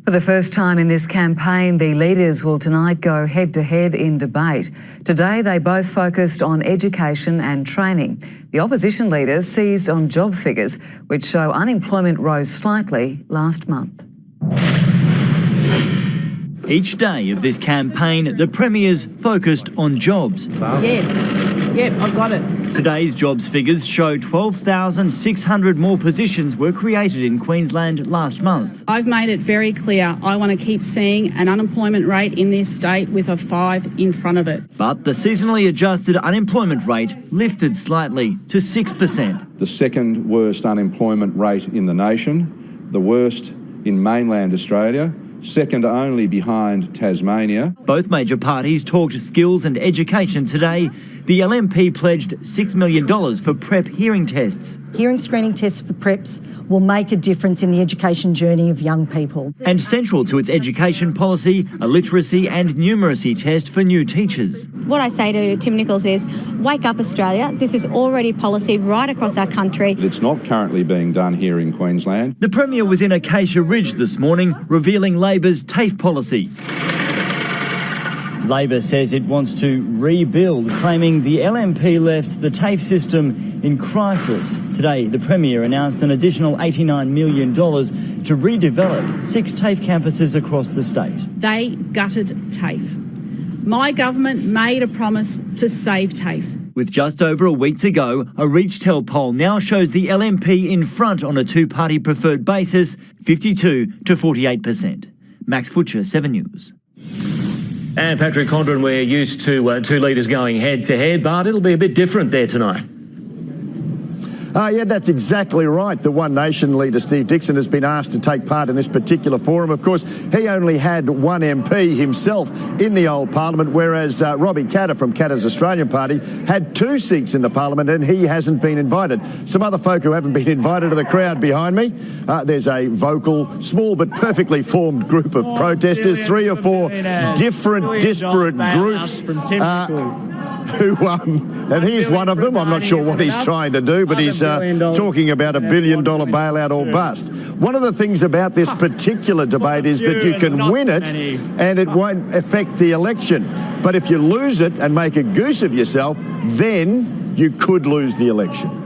For the first time in this campaign, the leaders will tonight go head-to-head in debate. Today, they both focused on education and training. The opposition leaders seized on job figures, which show unemployment rose slightly last month. Each day of this campaign, the Premier's focused on jobs. Yep, I've got it. Today's jobs figures show 12,600 more positions were created in Queensland last month. I've made it very clear I want to keep seeing an unemployment rate in this state with a 5 in front of it. But the seasonally adjusted unemployment rate lifted slightly to 6%. The second worst unemployment rate in the nation, the worst in mainland Australia, second only behind Tasmania. Both major parties talked skills and education today. The LNP pledged $6 million for PrEP hearing tests. Hearing screening tests for PrEPs will make a difference in the education journey of young people. And central to its education policy, a literacy and numeracy test for new teachers. What I say to Tim Nicholls is, wake up Australia. This is already policy right across our country. It's not currently being done here in Queensland. The Premier was in Acacia Ridge this morning, revealing Labor's TAFE policy. Labor says it wants to rebuild, claiming the LNP left the TAFE system in crisis. Today, the Premier announced an additional $89 million to redevelop 6 TAFE campuses across the state. They gutted TAFE. My government made a promise to save TAFE. With just over a week to go, a Reachtel poll now shows the LNP in front on a two-party preferred basis, 52 to 48%. Max Futcher, 7 News. And Patrick Condren, we're used to two leaders going head-to-head, but it'll be a bit different there tonight. Yeah, that's exactly right. The One Nation leader, Steve Dixon, has been asked to take part in this particular forum. Of course, he only had one MP himself in the old parliament, whereas Robbie Katter from Katter's Australian Party had 2 seats in the parliament and he hasn't been invited. Some other folk who haven't been invited are the crowd behind me. There's a vocal, small but perfectly formed group of protesters, 3 or 4 different, disparate groups. And here's one of them. I'm not sure what he's trying to do, but he's talking about $1 billion bailout or bust. One of the things about this particular debate is that you can win it and it won't affect the election. But if you lose it and make a goose of yourself, then you could lose the election.